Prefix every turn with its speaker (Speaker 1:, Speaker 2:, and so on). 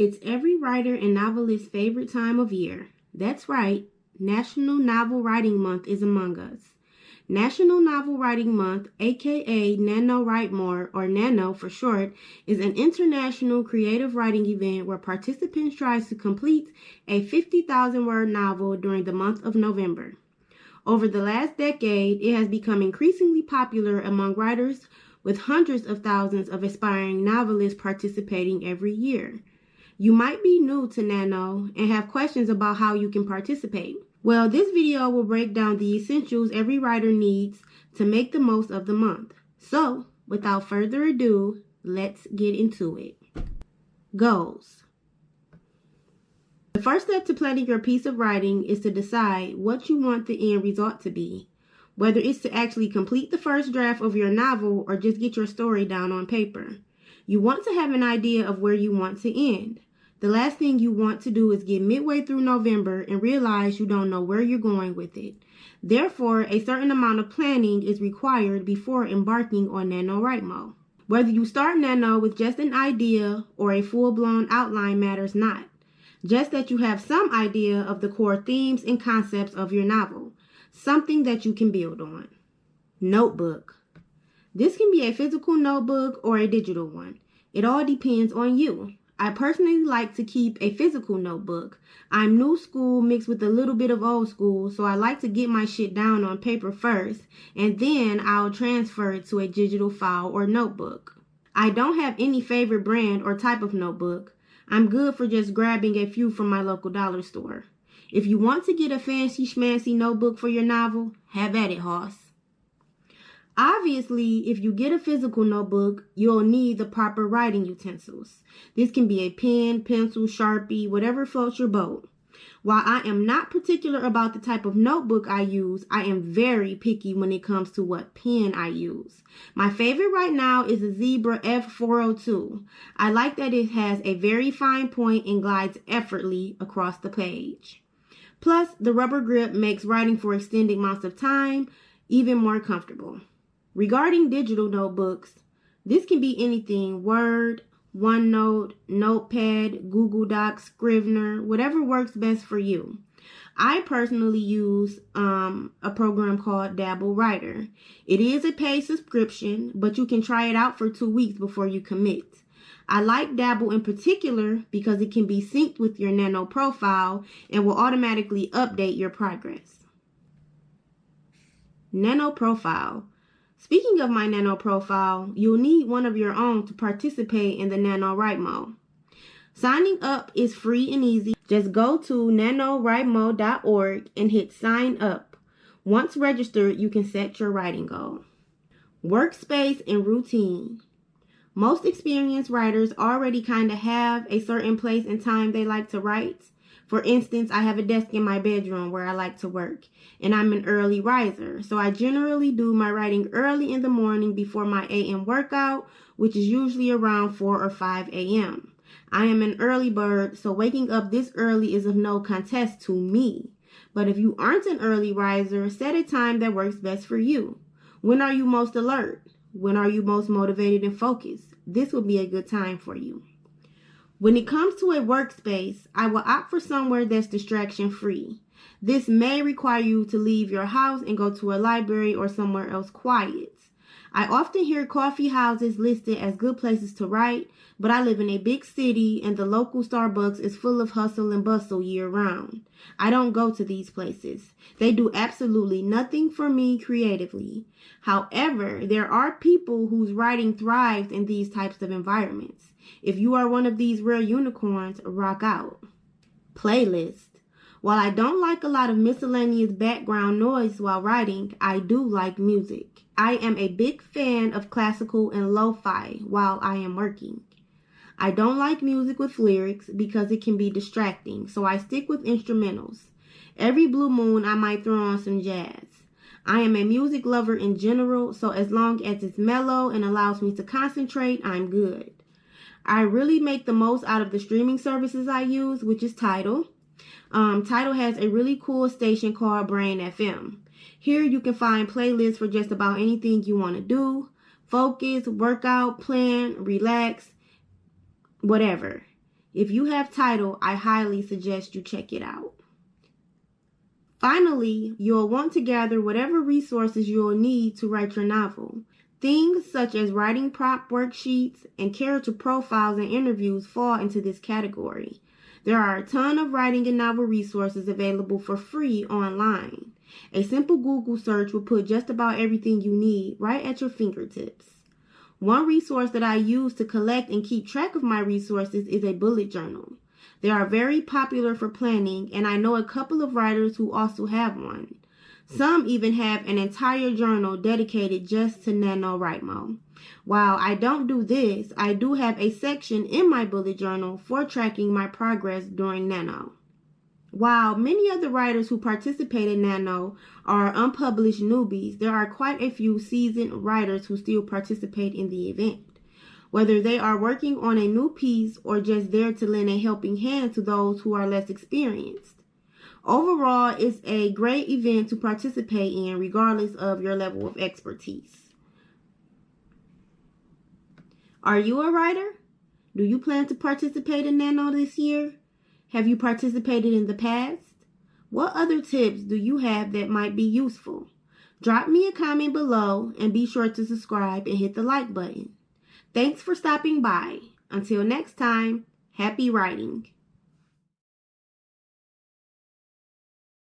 Speaker 1: It's every writer and novelist's favorite time of year. That's right, National Novel Writing Month is among us. National Novel Writing Month, aka NaNoWriMo, or NaNo for short, is an international creative writing event where participants try to complete a 50,000-word novel during the month of November. Over the last decade, it has become increasingly popular among writers, with hundreds of thousands of aspiring novelists participating every year. You might be new to Nano and have questions about how you can participate. Well, this video will break down the essentials every writer needs to make the most of the month. So, without further ado, let's get into it. Goals. The first step to planning your piece of writing is to decide what you want the end result to be, whether it's to actually complete the first draft of your novel or just get your story down on paper. You want to have an idea of where you want to end. The last thing you want to do is get midway through November and realize you don't know where you're going with it. Therefore, a certain amount of planning is required before embarking on NaNoWriMo. Whether you start Nano with just an idea or a full-blown outline matters not. Just that you have some idea of the core themes and concepts of your novel, something that you can build on. Notebook. This can be a physical notebook or a digital one. It all depends on you. I personally like to keep a physical notebook. I'm new school mixed with a little bit of old school, so I like to get my shit down on paper first, and then I'll transfer it to a digital file or notebook. I don't have any favorite brand or type of notebook. I'm good for just grabbing a few from my local dollar store. If you want to get a fancy schmancy notebook for your novel, have at it, hoss. Obviously, if you get a physical notebook, you'll need the proper writing utensils. This can be a pen, pencil, Sharpie, whatever floats your boat. While I am not particular about the type of notebook I use, I am very picky when it comes to what pen I use. My favorite right now is the Zebra F402. I like that it has a very fine point and glides effortlessly across the page. Plus, the rubber grip makes writing for extended amounts of time even more comfortable. Regarding digital notebooks, this can be anything: Word, OneNote, Notepad, Google Docs, Scrivener, whatever works best for you. I personally use a program called Dabble Writer. It is a paid subscription, but you can try it out for 2 weeks before you commit. I like Dabble in particular because it can be synced with your Nano profile and will automatically update your progress. Nano profile. Speaking of my Nano profile, you'll need one of your own to participate in the NaNoWriMo. Signing up is free and easy. Just go to nanowrimo.org and hit sign up. Once registered, you can set your writing goal. Workspace and routine. Most experienced writers already kind of have a certain place and time they like to write. For instance, I have a desk in my bedroom where I like to work, and I'm an early riser, so I generally do my writing early in the morning before my AM workout, which is usually around 4 or 5 a.m. I am an early bird, so waking up this early is of no contest to me. But if you aren't an early riser, set a time that works best for you. When are you most alert? When are you most motivated and focused? This will be a good time for you. When it comes to a workspace, I will opt for somewhere that's distraction-free. This may require you to leave your house and go to a library or somewhere else quiet. I often hear coffee houses listed as good places to write, but I live in a big city and the local Starbucks is full of hustle and bustle year-round. I don't go to these places. They do absolutely nothing for me creatively. However, there are people whose writing thrives in these types of environments. If you are one of these rare unicorns, rock out. Playlist. While I don't like a lot of miscellaneous background noise while writing, I do like music. I am a big fan of classical and lo-fi while I am working. I don't like music with lyrics because it can be distracting, so I stick with instrumentals. Every blue moon, I might throw on some jazz. I am a music lover in general, so as long as it's mellow and allows me to concentrate, I'm good. I really make the most out of the streaming services I use, which is Tidal. Tidal has a really cool station called Brain FM. Here you can find playlists for just about anything you want to do, focus, workout, plan, relax, whatever. If you have Tidal, I highly suggest you check it out. Finally, you'll want to gather whatever resources you'll need to write your novel. Things such as writing prompt worksheets and character profiles and interviews fall into this category. There are a ton of writing and novel resources available for free online. A simple Google search will put just about everything you need right at your fingertips. One resource that I use to collect and keep track of my resources is a bullet journal. They are very popular for planning, and I know a couple of writers who also have one. Some even have an entire journal dedicated just to NaNoWriMo. While I don't do this, I do have a section in my bullet journal for tracking my progress during Nano. While many of the writers who participate in Nano are unpublished newbies, there are quite a few seasoned writers who still participate in the event. Whether they are working on a new piece or just there to lend a helping hand to those who are less experienced. Overall, it's a great event to participate in regardless of your level of expertise. Are you a writer? Do you plan to participate in Nano this year? Have you participated in the past? What other tips do you have that might be useful? Drop me a comment below and be sure to subscribe and hit the like button. Thanks for stopping by. Until next time, happy writing.